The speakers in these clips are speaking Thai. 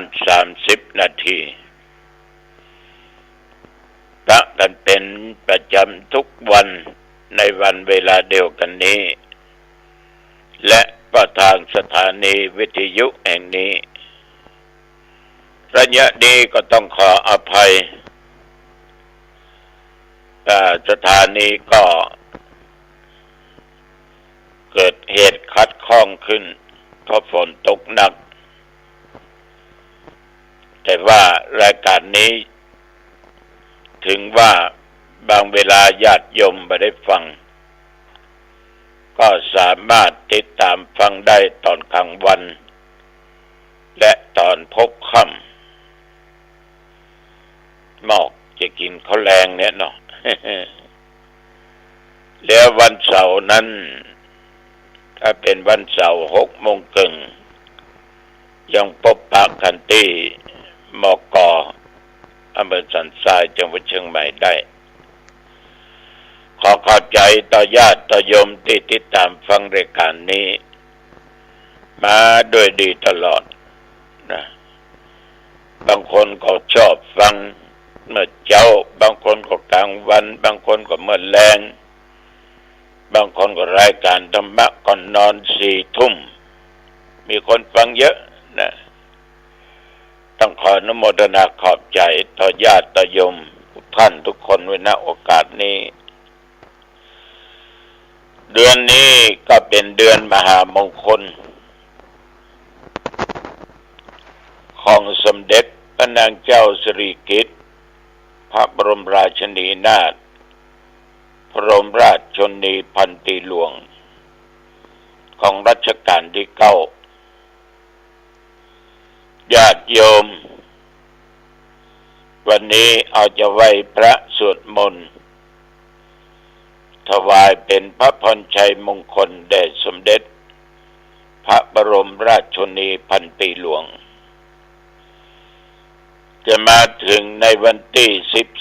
ณ30 นาทีพระกันเป็นประจำทุกวันในวันเวลาเดียวกันนี้และก็ทางสถานีวิทยุแห่งนี้ระยะนี้ก็ต้องขออภัยสถานีก็เกิดเหตุขัดข้องขึ้นเพราะฝนตกหนักแต่ว่ารายการนี้ถึงว่าบางเวลาญาติโยมไม่ได้ฟังก็สามารถติดตามฟังได้ตอนกลางวันและตอนพบค่ำหมอกจะกินข้าวแรงเนี่ยเนาะ แล้ววันเสาร์นั้นถ้าเป็นวันเสาร์6 โมงครึ่งยังพบปะกันที่มก.อำเภอสันทรายจังหวัดเชียงใหม่ได้ขอขอบใจต่อญาติต่อโยมที่ติดตามฟังรายการนี้มาด้วยดีตลอดนะบางคนก็ชอบฟังเมื่อเช้าบางคนก็กลางวันบางคนก็เมื่อแลงบางคนก็รายการธรรมะก่อนนอน4 ทุ่มมีคนฟังเยอะนะต้องขออนุโมทนาขอบใจต่อญาติต่อโยมทุกท่านทุกคนไว้ณโอกาสนี้เดือนนี้ก็เป็นเดือนมหามงคลของสมเด็จพระนางเจ้าสิริกิติ์พระบรมราชินีนาถพระบรมราชชนนีพันปีหลวงของรัชกาลที่ 9ญาติโยมวันนี้เอาจะไหว้พระสวดมนต์ถวายเป็นพระพรชัยมงคลแด่สมเด็จพระบรมราชชนนีพันปีหลวงจะมาถึงในวันที่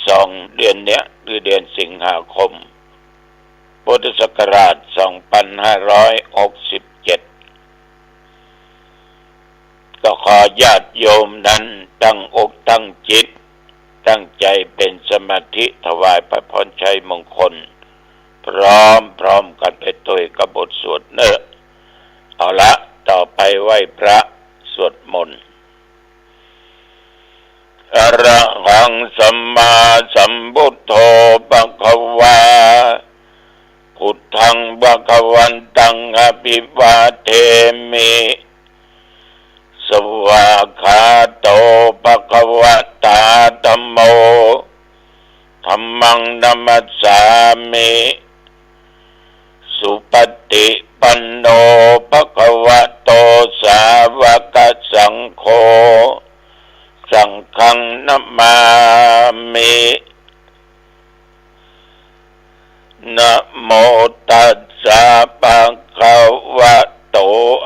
12 เดือนเนี้ยคือเดือนสิงหาคมพุทธศักราช2567ก็ขอญาติโยมนั้นตั้งอกตั้งจิตตั้งใจเป็นสมาธิถวายพระพรชัยมงคลพร้อมกันไปด้วยกับบทสวดเนอะเอาละต่อไปไหว้พระสวดมนต์อะระหังสัมมาสัมพุทโธภควาพุทธังภควันตังอภิวาเทมิสวากขาโตภควตาธัมโมธัมมังนัมมัสสามิสุปฏิปันโนภควโตสาวกสังโฆสังฆังนัมมามินะโมตัสสะภะคะวะโต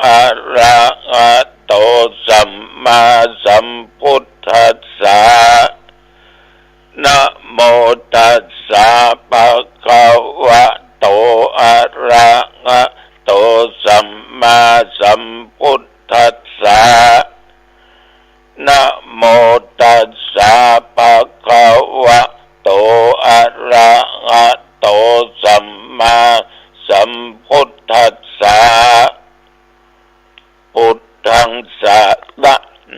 อะระหะโตสัมมาสัมพุทธัสสะนะโมตัสสะภะคะวะโตอะระหะโตสัมมาสัมพุทธัสสะนะโมตัสสะภะคะวะโตอะระหะโตสัมมาสัมพุทธัสสะพุทธังสาร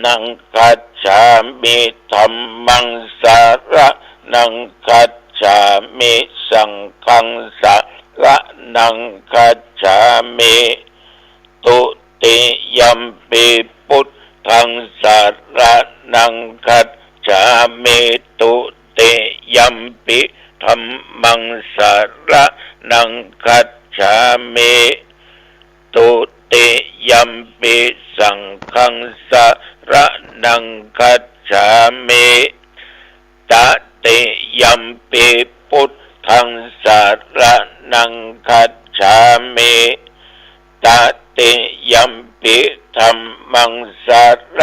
นังคัจฉามิธัมมังสารนังคัจฉามิสังฆังสารนังคัจฉามิตุติยัมปิพุทธังสารนังคัจฉามิตุติยัมปิธัมมังสารนังคัจฉามิตุติยัมปิสังฆังสารนังคัจฉามิตติยัมปิพุทธังสารนังคัจฉามิตติยัมปิธัมมังสาร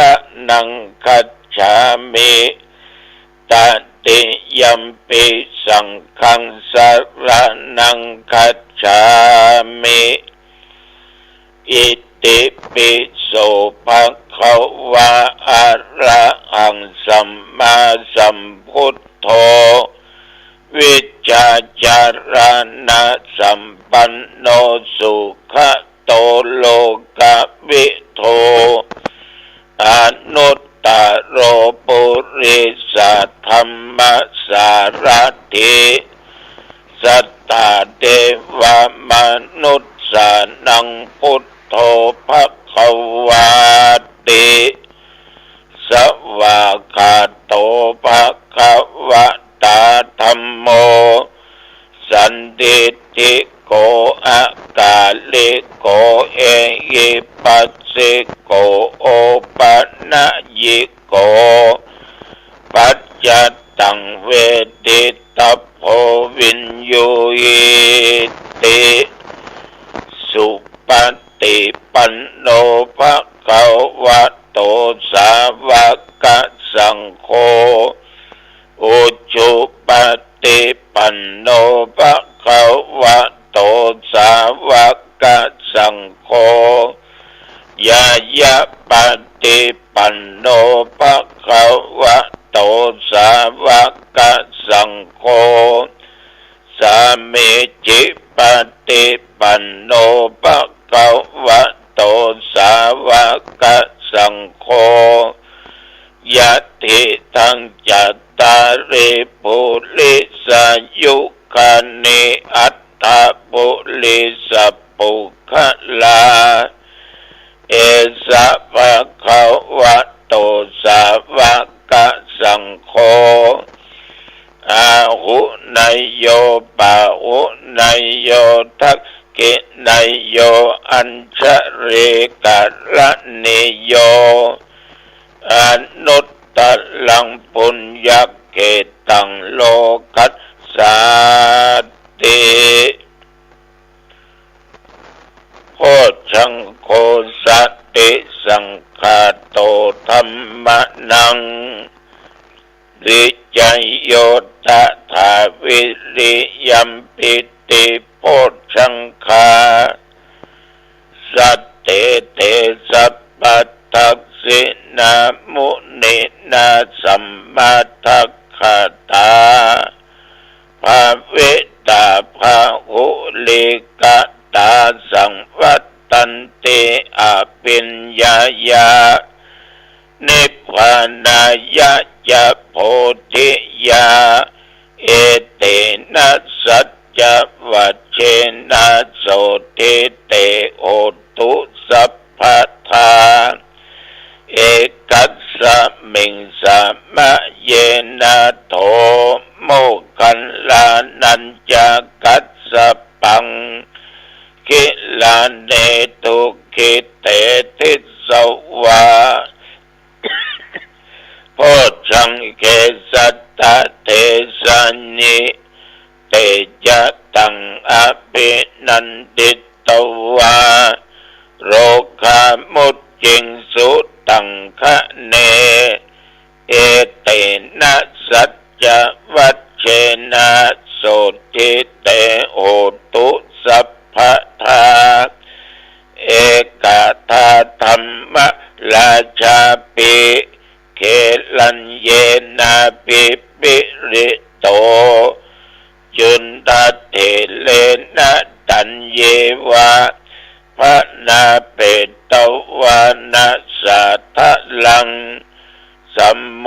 นังคัจฉามิตติยัมปิสังฆังสารนังคัจฉามิอิติปิโส ภะคะวะอะระหังสัมมาสัมพุทโธวิชชาจารณะสัมปันโนสุขโตโลกวิโทอนุตตโรปุริสธรรมสารถิสัตตาเทวมนุษย์สานังพุทโธภควาติสวากาโตภควตาธัมโมสันติติโกอะกาลิโกเอหิปัสสิโกโอปนะยิโกปัจจตังเวทิตัพโพวินโยหิติสุปฏิปันโนภะคะวะโตสาวกสังโฆอุจุปฏิปันโนภะคะวะโตสาวกสังโฆยายะปฏิปันโนภะคะวะโตสาวกสังโฆสามิจิปฏิปันโนภะคะวะโตสาวกสังโฆยะติทังจัตตาริปุริสายุคานิอัตถปุริสปุคลาเอสะภะคะวะโตสาวกสังโฆอาหุนายโยปะหุนายโยทักกินายโยอัญชเรกัลนิโยอนุตตลังปุญญเกตังโลกัสสาติโพชังโคสัตติสังฆาโตธัมมนังวิจัยโยตถาวิริยัมปิติโพชังคาสัตเตเตสัพพัทธัสสินามุนินาสัมมาทัคคตาภาเวตาภาหุลิกตาสังวัตตันติอาปิญญายานิพพานายะจะโพธิยาเอเตนะสัจจวัชเชนะโสติเตโหตุสัพพทาเอกัสสะมิงสามะเยนะโทโมคัลลานัญจกัสสะปังกิลาเนตุกิเตติสวาโพชังเกสัตตะเทสันนิเตจตังอภินันติตวาโรคามุจจิงสุตังคะเนเอเตนะสัจจวัชเชนะโสติเตโหตุสัพพทาเอกทาธัมมราชาปิเคลัญเยนะปิปิริโตจุนตเถเลนะตัญเยวะพระนาเปตวานะสัทธลังสัมโม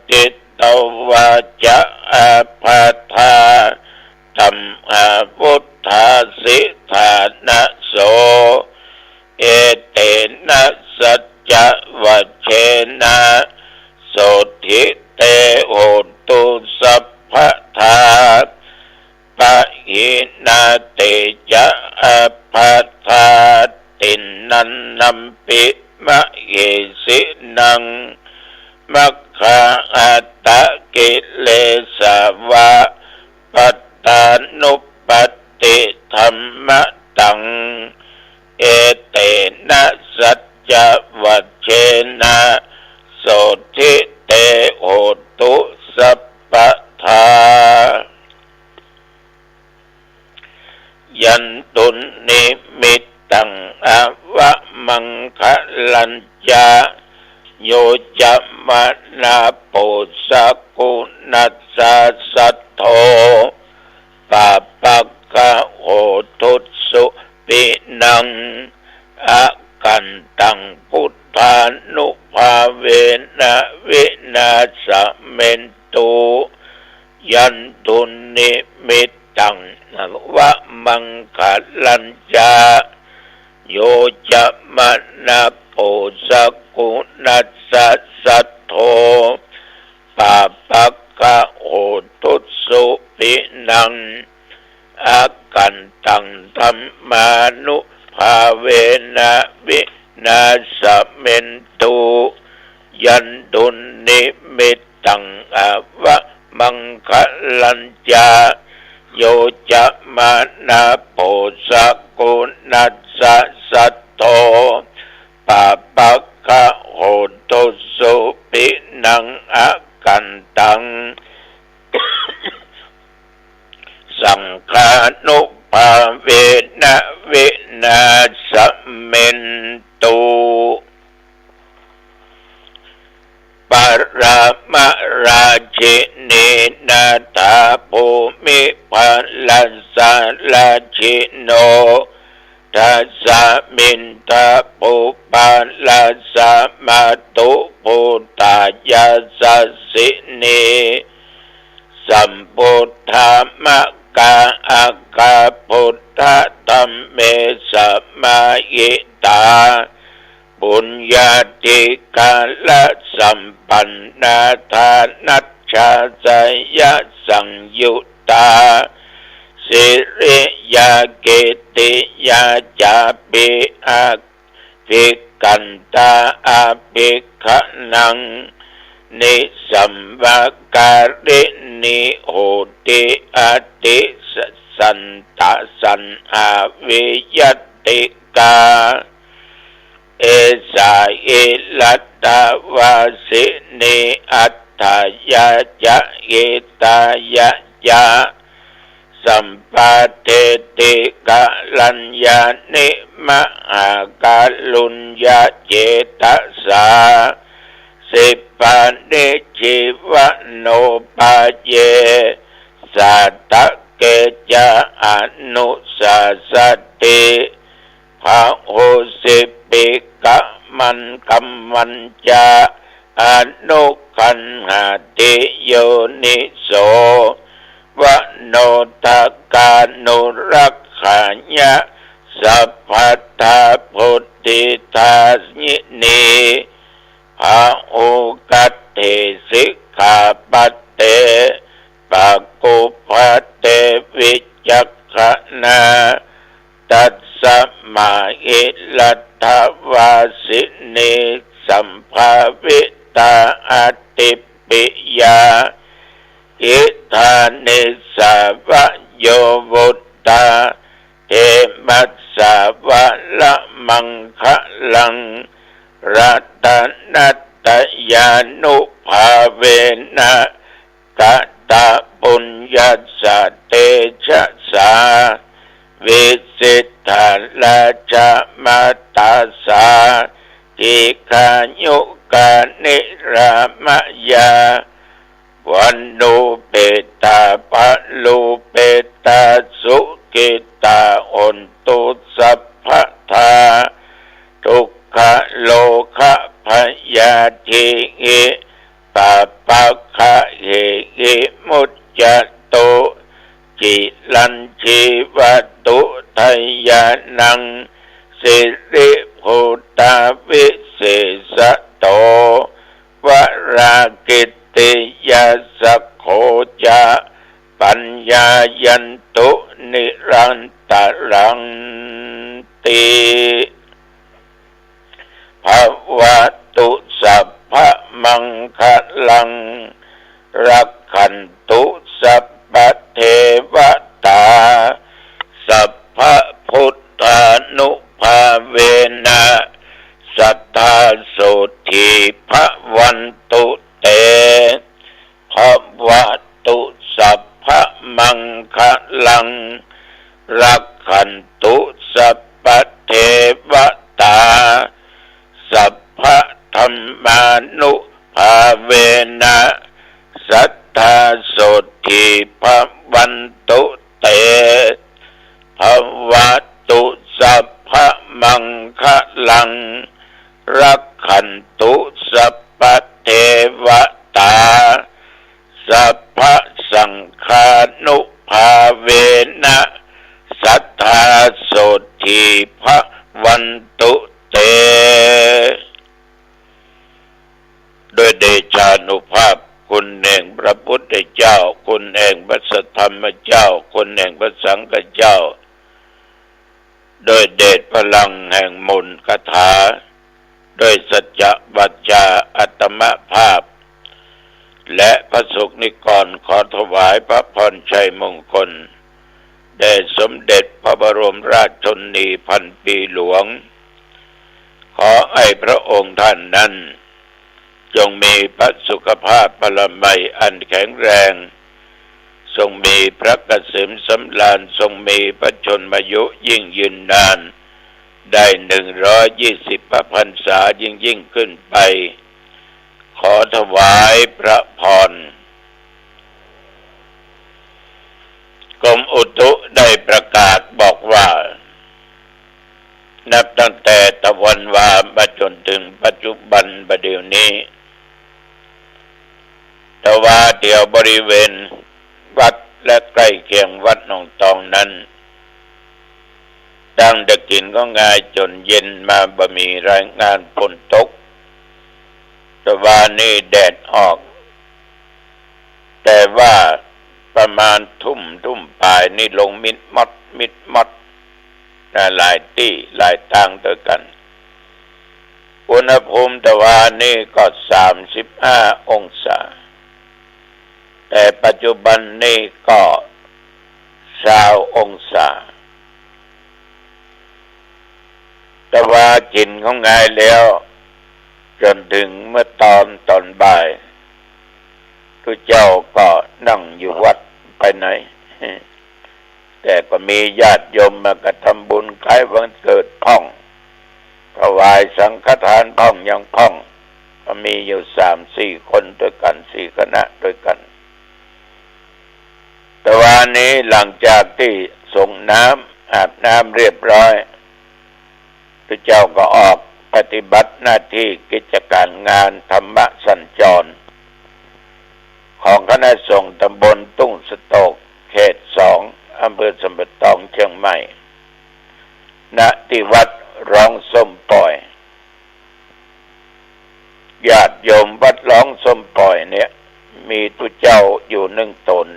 ติตวาจะอาภัทาธัมมาพุทธาสิทานะโสเอเตนะสัจจวัชเชนะโสทิเตโหตุสัพพทาปะหินาเตจะอาภัทาตินนันนัมปิมะเยสินังมัคคาอัตตะกิเลสาวะปัตตานุปติธัมมะตังเอเตนะสัจจวัชเชนะโสทิเตโหตุสัพพทายันตุนิมิต ตังอวะมังคะลัญจาโยจะมานาโปสกุนัสสะสัทโธปาปักขะโหทุตสุปินังอากันตังพุทธานุภาเวนะวินาสเมนตุยันตุนิมิตตังวะมังคะลัญจาโยจะมานาโปสกุนัสสะสัทโธปาปักขะโหทุตสุปินังอากันตังธัมมานุภาเวนะวินาสเมนตุยันตุนิมิตตังอวะมังคะลัญจาโยจะมานาโปสกุนัสสะสัทโธปาปักขะโหตุสุปินังอากันตังสังฆานุภาเวนะวินาสเมนตุปรมราชินีนาถาภูมิปัลลสาลาชิโนทัสสะมินทาภูปัลลสามาตุพุทธายาสัสสินีสัมพุทธามะกาอาคาพุทธธัมเมสัมมายิตาปุญญาติกาลสัมปันนาทานัชชาสยสังยุตตาสิริยาเกติยาจาปิอาภิกันตาอาภิขนังนิสัมวาการินิโหติอาติสันตสันอาวิยติกาเอสาเอลัตตาวาสินิอัตถายาจะเอตายะยะสัมปาเทติกะลัญญานิมหากาลุญญาเจตสาสิปานิจิวโนปาเยสัตตะเกจาอนุสาสติภาโหสิปิกะมันกัมมันจาอนุคันหาติโยนิโสวโนทกานุรักขาญะสัพพัทธาพุทธิทาสินีภาโอกัตเถสิกขาปัตเตปะกุปัตเตวิจักขณาตัสสะมาอิลัตถวาสินีสัมภาวิตาอติปิยาอิธานิสาวะโยวุตตาเทมัสสาวะละมังคะลังรัตนัตตยานุภาเวนะกะตะปุญญาสเตชะสาวิสิทธาราชมาตาสาทิคายุกานิรามยาวันโนเปตาปะโลเปตาสุกิตาอนตุสัพพทาทุกขโลกพยาธิอิปะปะคะเหหิมุจจโตจิลัญชีวัตุทยานังสิริภูตาวิเศษโตวรากิติยาสักโขจาปัญญายันตุนิรันตรังติภวตุสัพพมังคลังรักขันตุสัพพเทวตาสัพพพุทธานุภาเวนะสัทธาโสทิภวันตุเตภวตุสัพพมังคลังรักขันตุสัพพเท เวนะสัทธาโสทิภวันตุเตภวตุสัพพมังคะลังรักขันตุสัพพเทวตาสัพพสังฆานุภาเวนะสัทธาโสทิภวันตุเตโดยเดชานุภาพคุณแห่งพระพุทธเจ้าคุณแห่งพระสัทธรรมเจ้าคุณแห่งพระสังฆเจ้าโดยเดชพลังแห่งมนต์คาถาโดยสัจจะวัจจาอัตมภาพและพระสงฆ์นิกรขอถวายพระพรชัยมงคลแด่สมเด็จพระบรมราชชนนีพันปีหลวงขอให้พระองค์ท่านนั้นจงมีพระสุขภาพพละไมอันแข็งแรงทรงมีพระเกษมสำราญทรงมีพระชนมายุยิ่งยืนนานได้120 พระพรรษายิ่งขึ้นไปขอถวายพระพรกรมอุตุได้ประกาศบอกว่านับตั้งแต่ตะวันวามาจนถึงปัจจุบันบัดเดี๋ยวนี้แต่ว่าเดี๋ยวบริเวณวัดและใกล้เคียงวัดหนองตองนั้นตั้งแต่กินก็ง่ายจนเย็นมาบ่มีรายงานฝนตกแต่ว่านี่แดดออกแต่ว่าประมาณทุ่มปลายนี่ลงมิดมดหลายที่หลายทางด้วยกันอุณหภูมิแต่ว่านี่ก็35 องศาแต่ปัจจุบันนี่ก็20 องศาแต่ว่ากินของง่ายแล้วจนถึงเมื่อตอนบ่ายทุกเจ้าก็นั่งอยู่วัดไปไหนแต่ก็มีญาติโยมมากระทำบุญคล้ายวันเกิดพ่องถวายสังฆทานพ่องยังพ่องก็มีอยู่3-4 คนด้วยกัน4 คณะด้วยกันแต่วันนี้หลังจากที่ส่งน้ำอาบน้ำเรียบร้อยทุกเจ้าก็ออกปฏิบัติหน้าที่กิจการงานธรรมสัญจรของคณะสงฆ์ตำบลตุ้งสโตกเขต 2อำเภอสัมปะตองเชียงใหม่ณที่วัดร้องส้มปล่อยญาติโยมวัดร้องส้มปล่อยเนี่ยมีตุเจ้าอยู่1 ตน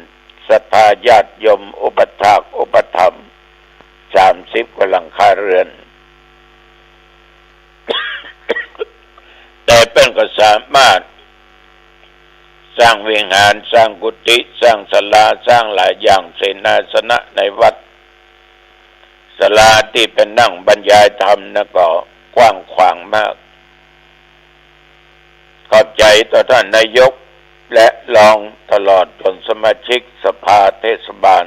ศรัทธาญาติโยมอุปถากอุปถัมภ์30 กว่าหลังคาเรือนแต่เป็นก็สามารถสร้างวิหารสร้างกุฏิสร้างศาลาสร้างหลายอย่างเสนาสนะในวัดศาลาที่เป็นนั่งบรรยายธรรมนะก็กว้างขวางมากขอบใจต่อท่านนายกและรองตลอดจนสมาชิกสภาเทศบาล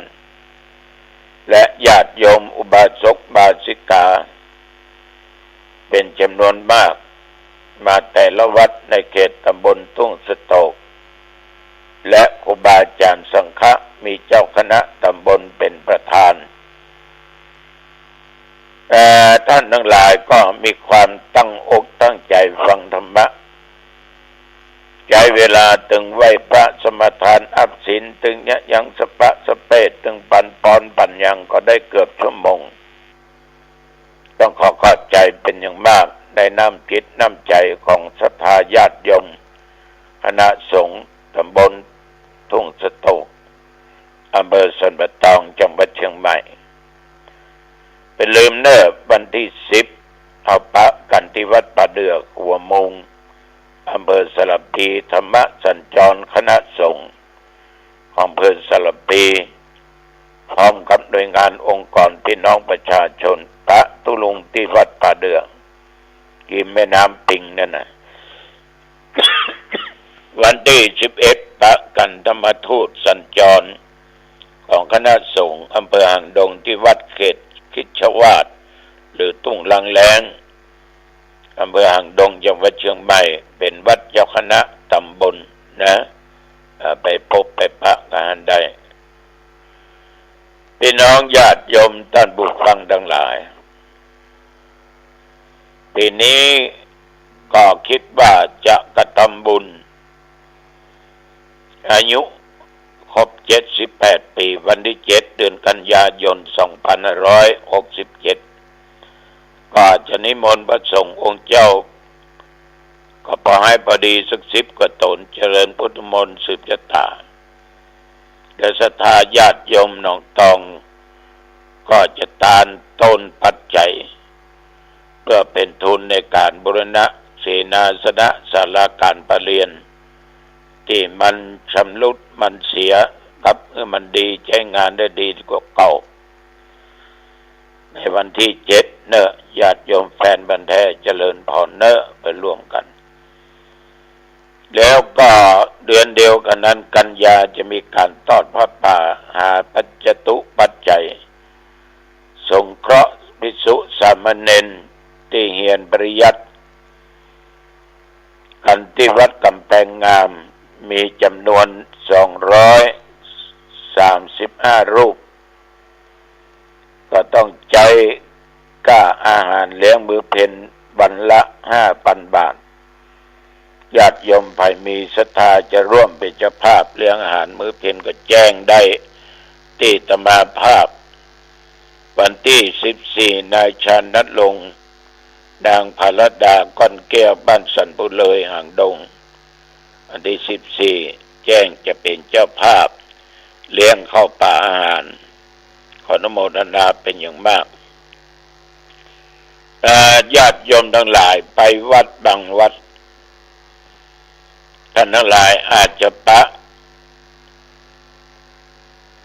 และญาติโยมอุบาสกบาสิกาเป็นจำนวนมากมาแต่ละวัดในเขตตำบลทุ่งสโตกและครูบาอาจารย์สังฆะมีเจ้าคณะตำบลเป็นประธานท่านทั้งหลายก็มีความตั้งอกตั้งใจฟังธรรมะใช้เวลาถึงไหว้พระสมทานอัปศีลถึงยะยังสปะสเปดถึงปันปอนปัญญังก็ได้เกือบชั่วโมงต้องขอบใจเป็นอย่างมากในน้ำจิตน้ำใจของศรัทธาญาติโยมคณะสงฆ์ตำบลทุ่งสโตกอำเภอสันปะตองจังหวัดเชียงใหม่เป็นลืมเนิ่นวันที่10เอาปะกันที่วัดป่าเดือกหัวมุงอำเภอสลับดีธรรมสัญจรคณะสงฆ์ของอำเภอสลับดีพร้อมกับหน่วยงานองค์กรพี่น้องประชาชนพระตุลุงที่วัดป่าเดือกกินแม่น้ำปิงนั่นนะ วันที่11พระกันธรรมทูตสัญจรของคณะสงฆ์อำเภอหางดงที่วัดเขตคิชวาทหรือตุ้งลังแล้งอำเภอหางดงจังหวัดเชียงใหม่เป็นวัดเจ้าคณะต ำบุญนะไปพบไปปะกันได้พี่น้องญาติโยมท่านผู้ฟังทั้งหลายปีนี้ก็คิดว่าจะกระทำบุญอายุครบ78 ปีวันที่7เดือนกันยายน2567ก็จะนิมนต์พระสงฆ์องค์เจ้าก็พอให้พอดีสัก10 กว่าตนเจริญพุทธมนต์สืบชะตาและศรัทธาญาติโยมหนองตองก็จะทานต้นปัจจัยเพื่อเป็นทุนในการบูรณะเสนาสนะศาลาการประเรียนที่มันชำรุดมันเสียกับมันดีใช้งานได้ดีกว่าเก่าในวันที่7เนอะญาติโยมแฟนบันแท้เจริญพรเนอะไปร่วมกันแล้วก็เดือนเดียวกันนั้นกันยาจะมีการทอดผ้าป่าหาปัจจตุปัจจัยสงเคราะห์ภิกษุสามเณรที่เรียนปริยัติกันที่วัดกำแพงงามมีจำนวน235 รูปก็ต้องใจค่าอาหารเลี้ยงมื้อเพลวันละ 5,000 บาทญาติโยมใครมีศรัทธาจะร่วมเป็นเจ้าภาพเลี้ยงอาหารมื้อเพลก็แจ้งได้ที่ตมาภาพวันที่14นายชานัทลงนางภรดาก้อนแก้วบ้านสันปุเลยหางดงวันที่14แจ้งจะเป็นเจ้าภาพเลี้ยงข้าวป่าอาหารขออนุโมทนาเป็นอย่างมากญาติโยมทั้งหลายไปวัดบางวัดท่านทั้งหลายอาจจะปะ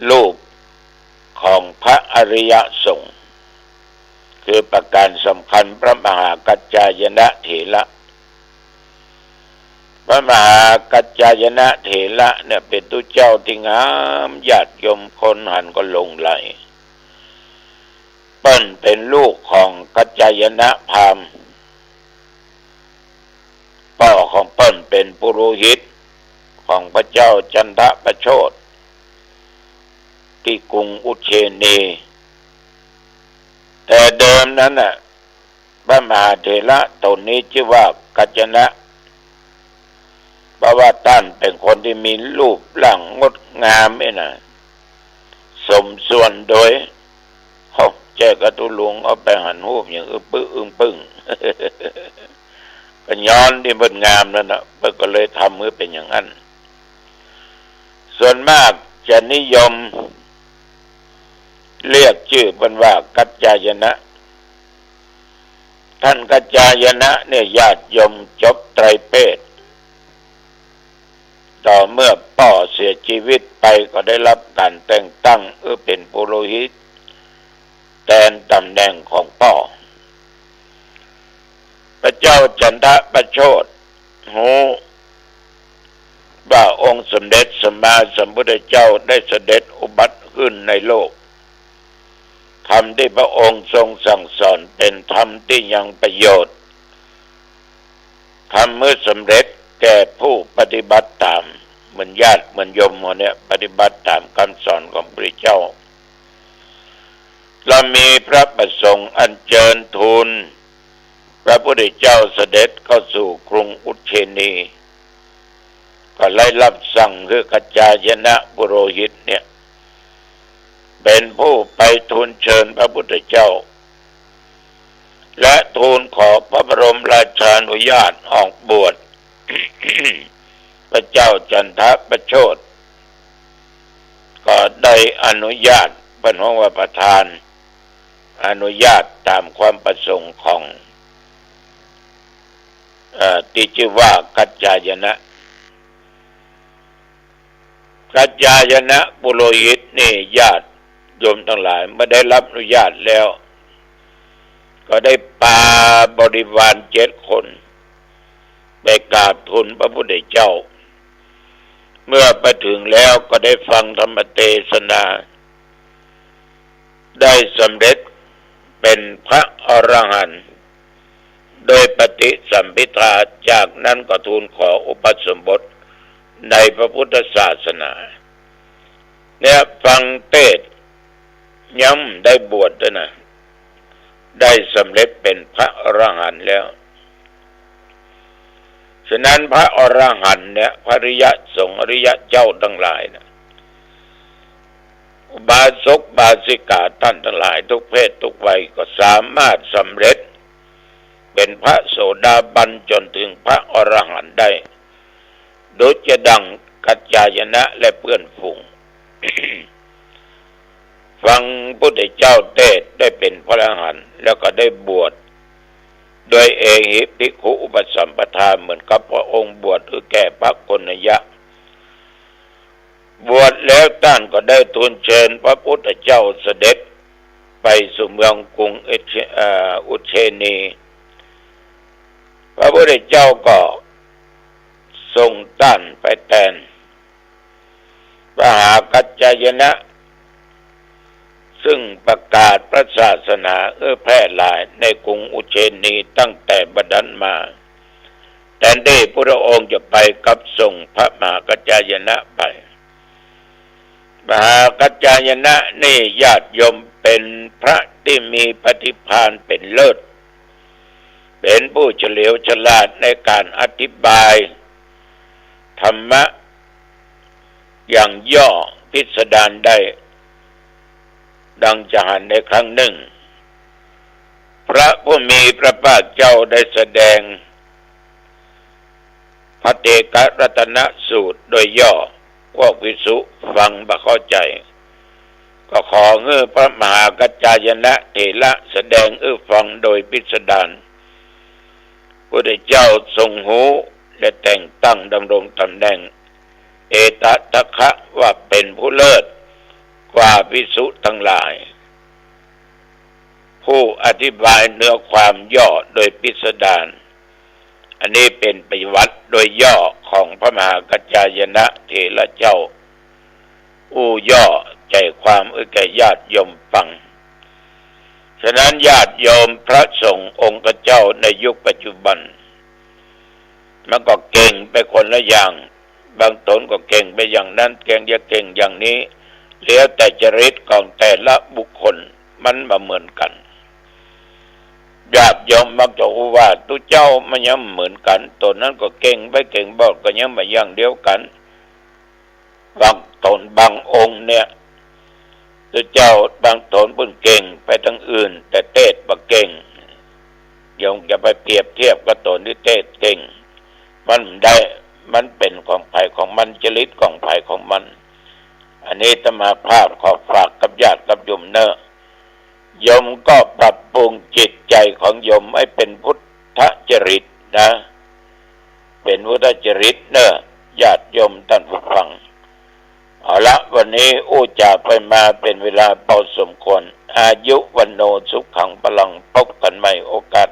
รูปของพระอริยสงฆ์คือประการสำคัญพระมหากัจจายนะเถระพระมหากัจจายนะเถระเนี่ยเป็นตุเจ้าที่งามญาติโยมคนหันก็หลงไหลเปิ้นเป็นลูกของกัจจายนะพราหมณ์พ่อของเปิ้นเป็นปุโรหิตของพระเจ้าจันทประโชติที่กรุงอุเชนีแต่เดิมนั้นน่ะพระมหาเถระตนนี้ชื่อว่ากัจจนะเพราะว่าท่านเป็นคนที่มีรูปร่างงดงามนะสมส่วนโดยแจ้กระตุลุงเอาไปหันหูปอย่างอึ้งปึ้งก็ย้อนที่มันงามนั่นนะเพื่อก็เลยทำมือเป็นอย่างนั้นส่วนมากจะนิยมเรียกชื่อเป็นว่ากัจจายนะท่านกัจจายนะเนี่ยญาติโยมจบไตรเพศต่อเมื่อพ่อเสียชีวิตไปก็ได้รับการแต่งตั้งเป็นปุโรหิตแทนตำแหน่งของพ่อพระเจ้าจันทประโชติหูว่าองค์สมเด็จสัมมาสัมพุทธเจ้าได้เสด็จอุบัติขึ้นในโลกธรรมที่พระองค์ทรงสั่งสอนเป็นธรรมที่ยังประโยชน์ธรรมเมื่อสำเร็จแก่ผู้ปฏิบัติตามเหมือนญาติเหมือนโยมเนี่ยปฏิบัติตามคำสอนของพระพุทธเจ้าเรามีพระประสงค์อัญเชิญทูลพระพุทธเจ้าเสด็จเข้าสู่กรุงอุเชนีก็ไล่รับสั่งคือกัจจายนะปุโรหิตเนี่ยเป็นผู้ไปทูลเชิญพระพุทธเจ้าและทูลขอพระบรมราชานุญาตออกบวช พระเจ้าจันทประโชติก็ได้อนุญาตเป็นห้องว่าประธานอนุญาตตามความประสงค์ของที่ชื่อว่ากัจจายนะกัจจายนะปุโรหิตนี่ญาติโยมทั้งหลายเมื่อได้รับอนุญาตแล้วก็ได้พาบริวาร7 คนไปกราบทูลพระพุทธเจ้าเมื่อไปถึงแล้วก็ได้ฟังธรรมเทศนาได้สำเร็จเป็นพระอรหันต์ โดยปฏิสัมภิทาจากนั้นก็ทูลขออุปสมบทในพระพุทธศาสนาเนี่ยฟังเทศน์ย้ำได้บวชด้วยนะได้สำเร็จเป็นพระอรหันต์แล้วฉะนั้นพระอรหันต์เนี่ยพระอริยสงฆ์อริยเจ้าทั้งหลายนะบาศกบาสิกาท่านทั้งหลายทุกเพศทุกวัยก็สามารถสำเร็จเป็นพระโสดาบันจนถึงพระอรหันต์ได้โดยจะดังกัจจายนะและเพื่อนฝูง ฟังพุทธเจ้าเทศน์ได้เป็นพระอรหันต์แล้วก็ได้บวชโดยเอหิภิกขุอุปสัมปทาเหมือนกับพระองค์บวชคือแก่พระโกณัญญะบวชแล้วท่านก็ได้ทูลเชิญพระพุทธเจ้าเสด็จไปสู่เมืองกรุงอุเชนีพระพุทธเจ้าก็ทรงต้านไปแทนพระมหากัจจายนะซึ่งประกาศพระศาสนาแพร่หลายในกรุงอุเชนีตั้งแต่บัดนั้นมาแทนที่พระองค์จะไปกับส่งพระมหากัจจายนะไปมหากัจจายนะนี่ญาติโยมเป็นพระที่มีปฏิภาณเป็นเลิศเป็นผู้เฉลียวฉลาดในการอธิบายธรรมะอย่างย่อพิสดารได้ดังจะหันในครั้งหนึ่งพระผู้มีพระภาคเจ้าได้แสดงพระเตกรัตนสูตรโดยย่อพวกภิกษุฟังบ่เข้าใจก็ขอพระมหากัจจายนะเถระแสดงฟังโดยพิสดารพระพุทธเจ้าทรงหูและแต่งตั้งดำรงตำแหน่งเอตทัคคะว่าเป็นผู้เลิศกว่าภิกษุทั้งหลายผู้อธิบายเนื้อความย่อโดยพิสดารอันนี้เป็นปฏิวัติโดยย่อของพระมหากัจจายนะเถระเจ้าย่อใจความแก่ญาติโยมฟังฉะนั้นญาติโยมพระสงฆ์องค์เจ้าในยุคปัจจุบันมันก็เก่งไปคนละอย่างบางตนก็เก่งไปอย่างนั้นเก่งอย่างนี้แล้วแต่จริตของแต่ละบุคคลมันมาเหมือนกันญาติโยมมักจะว่าตุเจ้ามันยังเหมือนกันตนนั้นก็เก่งไปเก่งบอกก็ยังมาอย่างเดียวกันบางตนบางองค์เนี่ยตุเจ้าบางตนเพิ่งเก่งไปทั้งอื่นแต่เทศบ่เก่งยงจะไปเปรียบเทียบกับตนที่เทศเก่งมันเป็นของไผของมันจริตของไผของมันอันนี้ธรรมาภาพขอฝากกับญาติกับโยมเนอะโยมก็ปรับปรุงจิตใจของโยมให้เป็นพุทธจริตนะเป็นพุทธจริตเนอะญาติโยมท่านผู้ฟังเอาละวันนี้จากไปมาเป็นเวลาพอสมควรอายุวันโนสุขังพลังพบกันใหม่โอกาส